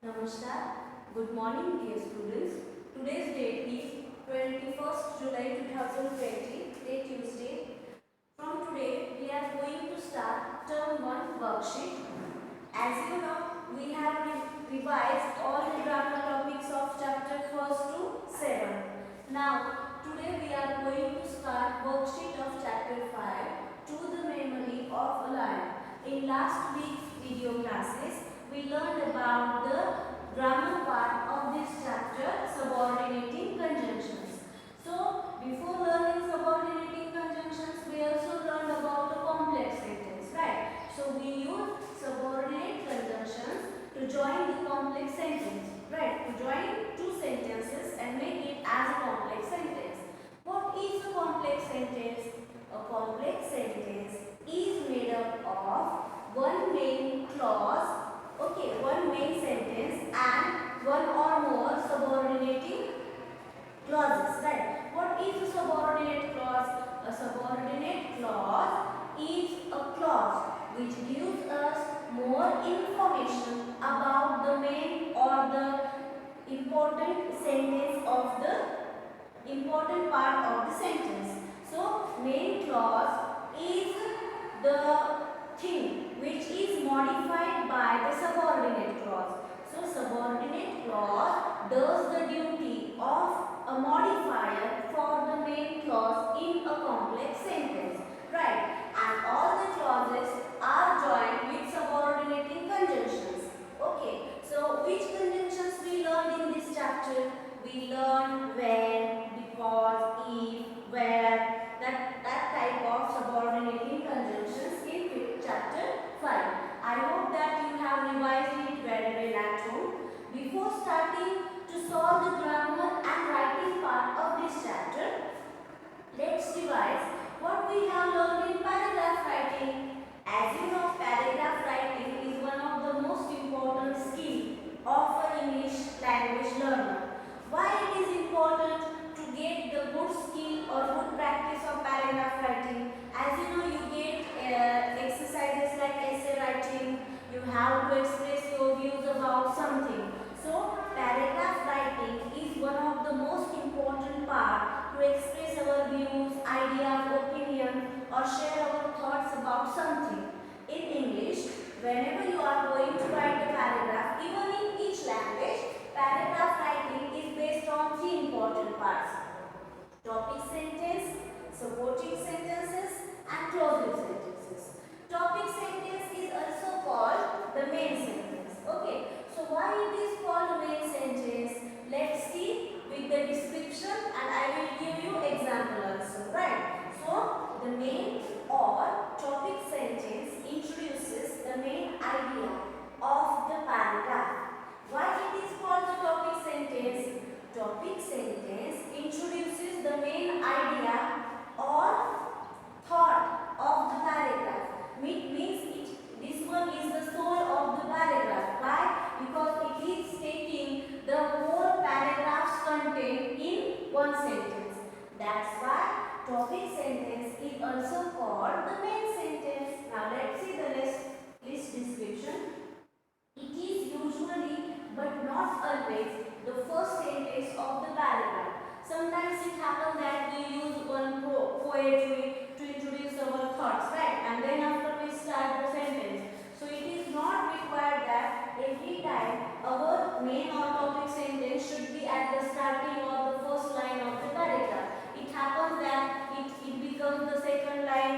Namaskar. Good morning, dear students. Today's date is 21st July 2020, day Tuesday. From today, we are going to start Term 1 worksheet. As you know, we have revised all the grammar topics of chapter 1st to 7. Now, today we are going to start worksheet of chapter 5, To the Memory of a Lion. In last week's video classes, we learned about the grammar part of this chapter, subordinating conjunctions. So, before learning subordinating conjunctions, we also learned about the complex sentence, right? So, we use subordinate conjunctions to join the complex sentence, right? To join two sentences and make it as a complex sentence. What is a complex sentence? A complex sentence is made up of one main clause, one main sentence and one or more subordinating clauses, right? What is a subordinate clause? A subordinate clause is a clause which gives us more information about the main or the important sentence of the important part of the sentence. So, main clause is the thing which is modified by the subordinate clause. So, subordinate clause does the duty of a modifier for the main clause in a complex sentence, right? And all the clauses are joined with subordinating conjunctions. Okay, so which conjunctions we learned in this chapter? We learned when, because, if, where, that type of subordinating conjunctions in chapter 5. I hope that you have revised it very well at home. Before starting to solve the grammar and writing part of this chapter, let's revise what we have learned in paragraph writing. As you know, paragraph writing is one of the most important skills of an English language learner. Why it is important to get the good skill or good practice of paragraph writing? As you know, you get exercises like essay writing. You have to express your views about something. So, paragraph writing is one of the most important part to express our views, ideas, opinion or share our thoughts about something. In English, whenever you are going to write a paragraph, even in each language, paragraph writing is based on three important parts: topic sentence, supporting sentences and closing sentences. Topic sentence is also called the main sentence. Okay, so why it is called the main sentence? Let's see with the description and I will give you example also, right? So, the main or topic sentence introduces the main idea of the paragraph. Why it is called the topic sentence? Topic sentence introduces the main idea or thought of the paragraph. This one is the soul of the paragraph. Why? Because it is taking the whole paragraph's content in one sentence. That's why topic sentence is also called the main sentence. Now let's see the list description. It is usually but not always the first sentence of the paragraph. Sometimes it happens that we use one poetry to introduce our thoughts, right? And then after we start the sentence. So it is not required that every time our main or topic sentence should be at the starting or the first line of the paragraph. It happens that it becomes the second line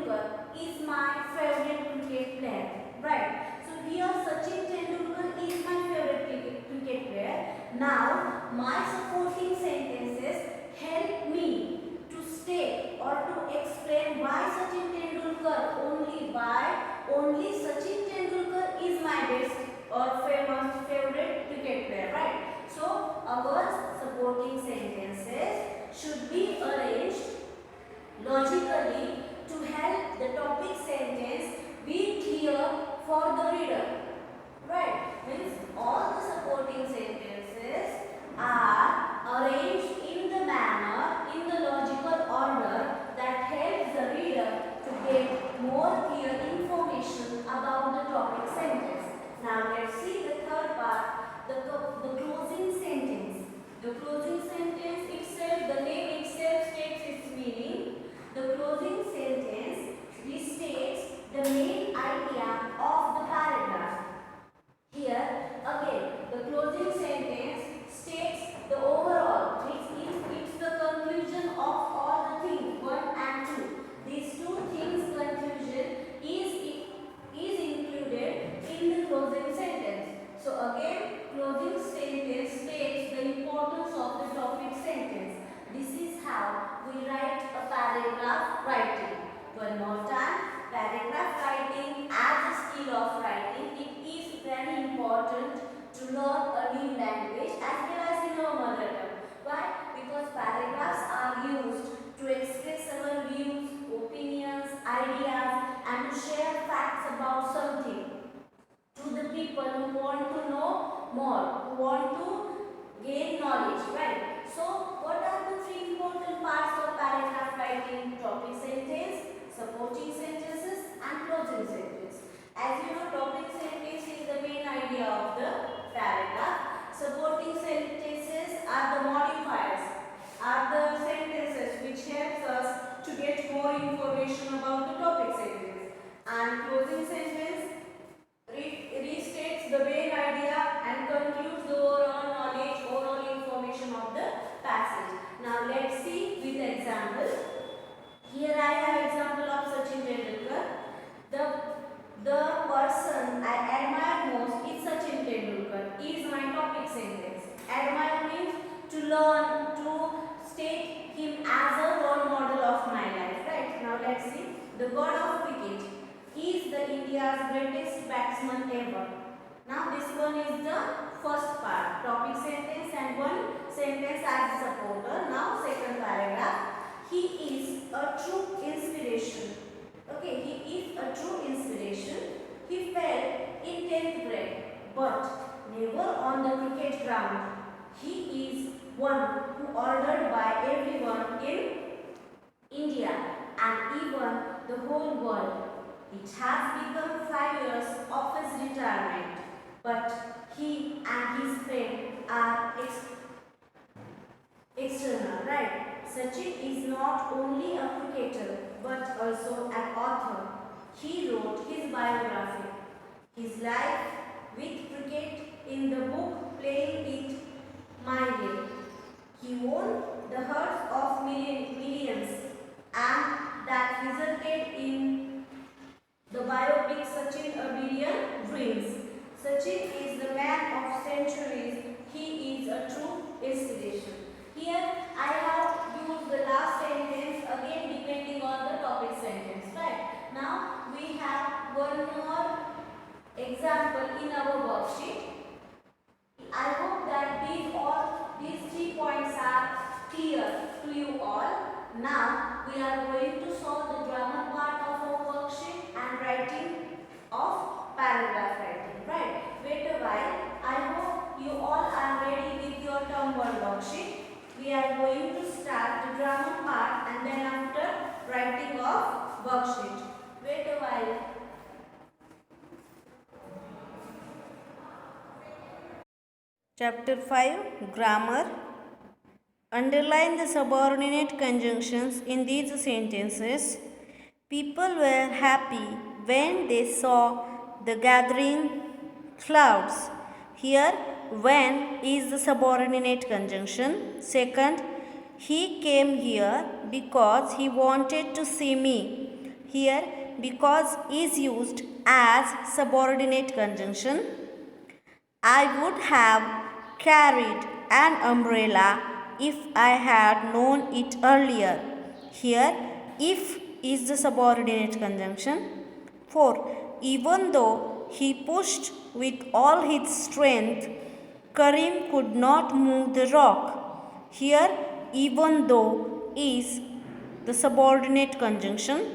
Tendulkar is my favorite cricket player. Right. So here Sachin Tendulkar is my favorite cricket player. Now my supporting sentences help me to state or to explain why Sachin Tendulkar, only Sachin Tendulkar is my best or favorite cricket player, right? So our supporting sentences should be arranged logically to help the topic sentence be clear for the reader, right? Means all the supporting sentences are arranged in the manner, in the logical order that helps the reader to get more clear information about the topic sentence. Now let's see the third part, the closing sentence. The closing sentence itself, the name itself states its meaning. The closing sentence restates the main idea of the paragraph. Here again, the closing sentence states the overall, it's the conclusion of all the things 1 and 2. These two things conclusion is included in the closing sentence. So again, closing sentence states the importance of the topic sentence. This is how we write a paragraph writing. One more time, paragraph writing as a skill of writing, it is very important to learn a new language as well as in our mother tongue. Why? Because paragraphs are used to express our views, opinions, ideas and to share facts about something to the people who want to know more, who want to gain knowledge, right? So what are the three important parts of paragraph writing? Topic sentence, supporting sentences and closing sentence. As you know, topic sentence is the main idea of the paragraph. Supporting sentences are the modifiers, are the sentences which helps us to get more information about the topic sentence. And closing sentence restates the main idea and concludes the overall knowledge, overall information of the passage. Now let's see with example. Here I have example of Sachin Tendulkar. The person I admire most is Sachin Tendulkar. Is my topic sentence. Admire means to learn, to state him as a role model of my life. Right? Now let's see. The god of cricket. He is the India's greatest batsman ever. Now this one is the first part, topic sentence and one sentence as a supporter. Now second paragraph. He is a true inspiration. Okay, he is a true inspiration. He fell in 10th grade, but never on the cricket ground. He is one who ordered by everyone in India and even the whole world. It has become 5 years of his retirement, but he and his friend are external, right? Sachin is not only a cricketer but also an author. He wrote his biography, his life with cricket in the book Playing It My Way. He won the hearts of millions and that resulted in the biopic Sachin A Billion Dreams. Sachin is the man of centuries. He is a true inspiration. Here I have used the last sentence again depending on the topic sentence. Right. Now we have one more example in our worksheet. I hope that these 3 points are clear to you all. Now we are going to solve the grammar part of our worksheet and writing of paragraph writing. Right. Wait a while. I hope you all are ready with your term 1 worksheet. We are going to start the grammar part and then after writing of worksheet. Wait a while. Chapter 5 Grammar. Underline the subordinate conjunctions in these sentences. People were happy when they saw the gathering clouds. Here, when is the subordinate conjunction. Second, he came here because he wanted to see me. Here because is used as subordinate conjunction. I would have carried an umbrella if I had known it earlier. Here if is the subordinate conjunction. 4. Even though he pushed with all his strength, Karim could not move the rock. Here even though is the subordinate conjunction.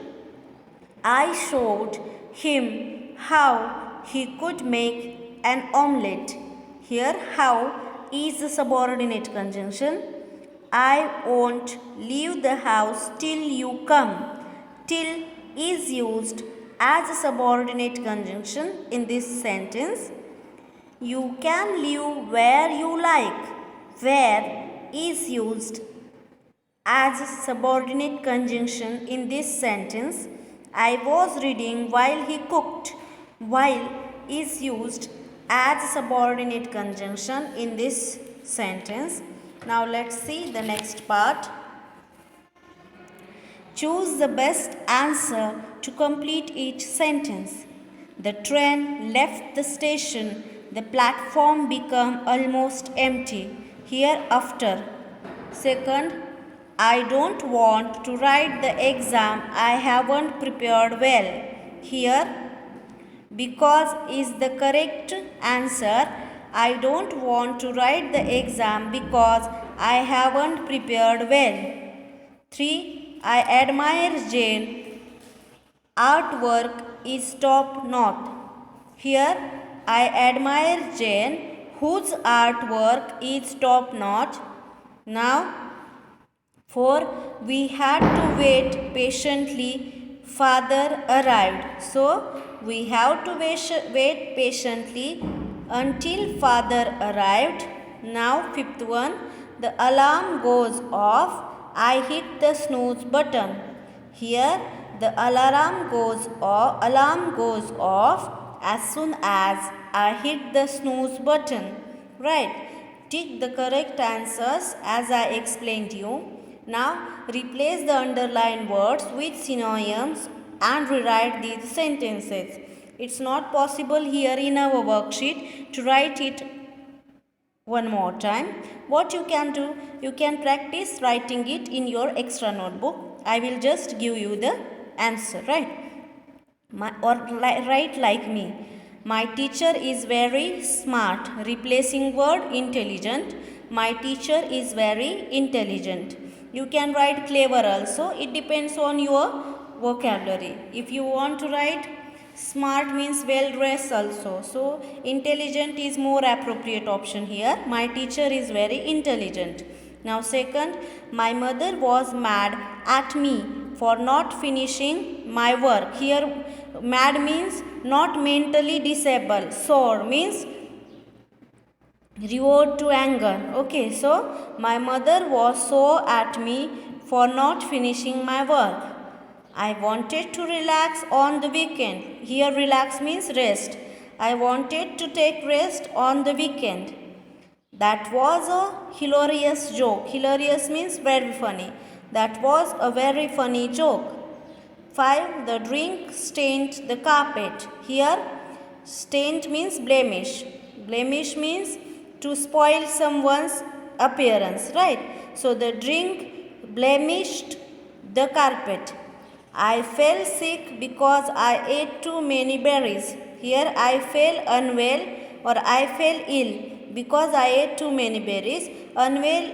I showed him how he could make an omelette. Here how is the subordinate conjunction. I won't leave the house till you come. Till is used as a subordinate conjunction in this sentence. You can live where you like. Where is used as a subordinate conjunction in this sentence. I was reading while he cooked. While is used as a subordinate conjunction in this sentence. Now let's see the next part. Choose the best answer to complete each sentence. The train left the station. The platform became almost empty. Hereafter. Second, I don't want to write the exam. I haven't prepared well. Here, because is the correct answer. I don't want to write the exam because I haven't prepared well. 3. I admire Jane. Artwork is top notch. Here, I admire Jane, whose artwork is top notch. Now, 4. We had to wait patiently. Father arrived. So, we have to wait patiently until father arrived. Now, 5th one. The alarm goes off. I hit the snooze button. Here, the alarm goes off as soon as I hit the snooze button. Right. Tick the correct answers as I explained you. Now, replace the underlined words with synonyms and rewrite these sentences. It's not possible here in our worksheet to write it one more time. What you can do, you can practice writing it in your extra notebook. I will just give you the answer, right? Write like me. My teacher is very smart. Replacing word intelligent. My teacher is very intelligent. You can write clever also. It depends on your vocabulary. If you want to write smart means well dressed also. So intelligent is more appropriate option here. My teacher is very intelligent. Now second, my mother was mad at me for not finishing my work. Here mad means not mentally disabled. Sore means reward to anger. Okay, so my mother was so at me for not finishing my work. I wanted to relax on the weekend. Here relax means rest. I wanted to take rest on the weekend. That was a hilarious joke. Hilarious means very funny. That was a very funny joke. 5. The drink stained the carpet. Here stained means blemish. Blemish means to spoil someone's appearance, right? So the drink blemished the carpet. I fell sick because I ate too many berries. Here I fell unwell or I fell ill because I ate too many berries. Unwell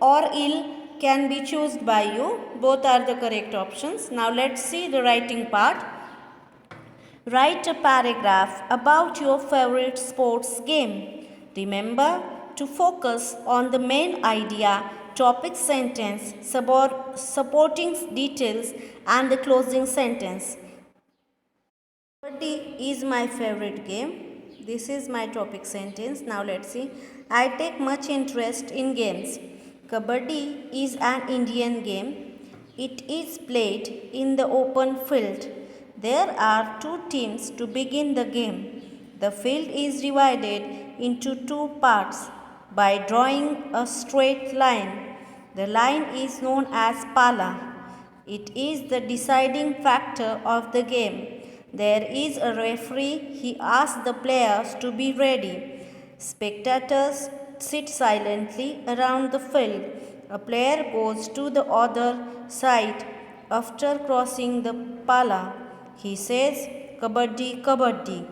or ill can be chosen by you. Both are the correct options. Now let's see the writing part. Write a paragraph about your favorite sports game. Remember to focus on the main idea, topic sentence, supporting details and the closing sentence. Kabaddi is my favorite game. This is my topic sentence. Now let's see. I take much interest in games. Kabaddi is an Indian game. It is played in the open field. There are two teams to begin the game. The field is divided into two parts by drawing a straight line. The line is known as pala. It is the deciding factor of the game. There is a referee. He asks the players to be ready. Spectators sit silently around the field. A player goes to the other side after crossing the pala. He says, Kabaddi, Kabaddi.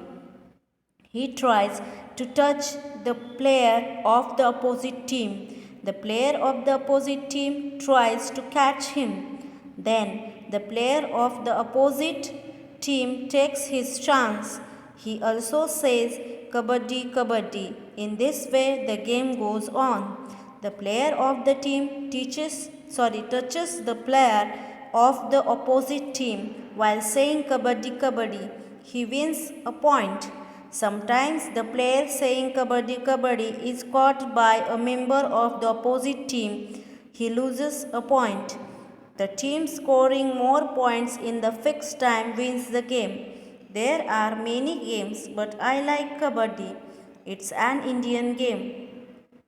He tries to touch the player of the opposite team. The player of the opposite team tries to catch him. Then the player of the opposite team takes his chance. He also says Kabaddi Kabaddi. In this way the game goes on. The player of the team touches the player of the opposite team while saying Kabaddi Kabaddi. He wins a point. Sometimes the player saying Kabaddi Kabaddi is caught by a member of the opposite team. He loses a point. The team scoring more points in the fixed time wins the game. There are many games, but I like Kabaddi. It's an Indian game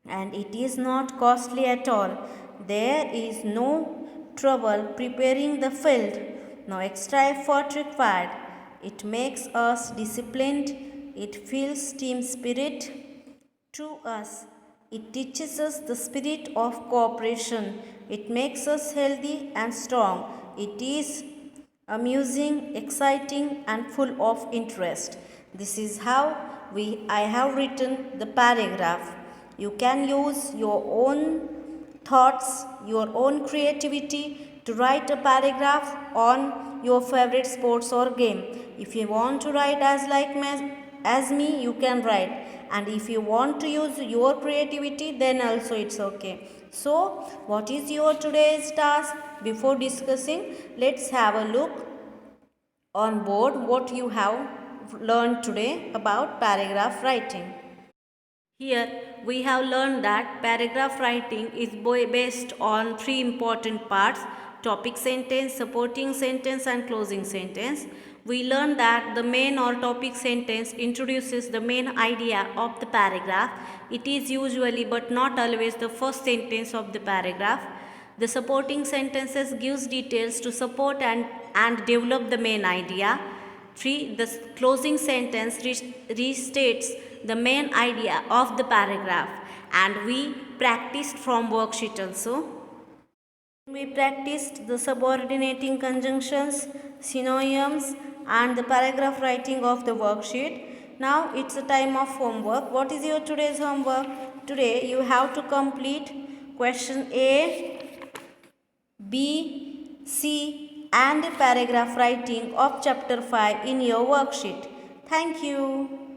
and it is not costly at all. There is no trouble preparing the field, no extra effort required. It makes us disciplined. It feels team spirit to us. It teaches us the spirit of cooperation. It makes us healthy and strong. It is amusing, exciting, and full of interest. This is how I have written the paragraph. You can use your own thoughts, your own creativity to write a paragraph on your favorite sports or game. If you want to write as me, you can write, and if you want to use your creativity, then also it's okay. So what is your today's task? Before discussing, let's have a look on board what you have learned today about paragraph writing. Here we have learned that paragraph writing is based on three important parts: topic sentence, supporting sentence, and closing sentence. We learned that the main or topic sentence introduces the main idea of the paragraph. It is usually but not always the first sentence of the paragraph. The supporting sentences gives details to support and develop the main idea. 3. The closing sentence restates the main idea of the paragraph, and we practiced from worksheet also. We practiced the subordinating conjunctions, synonyms, and the paragraph writing of the worksheet. Now it's a time of homework. What is your today's homework? Today you have to complete question A, B, C, and paragraph writing of chapter 5 in your worksheet. Thank you.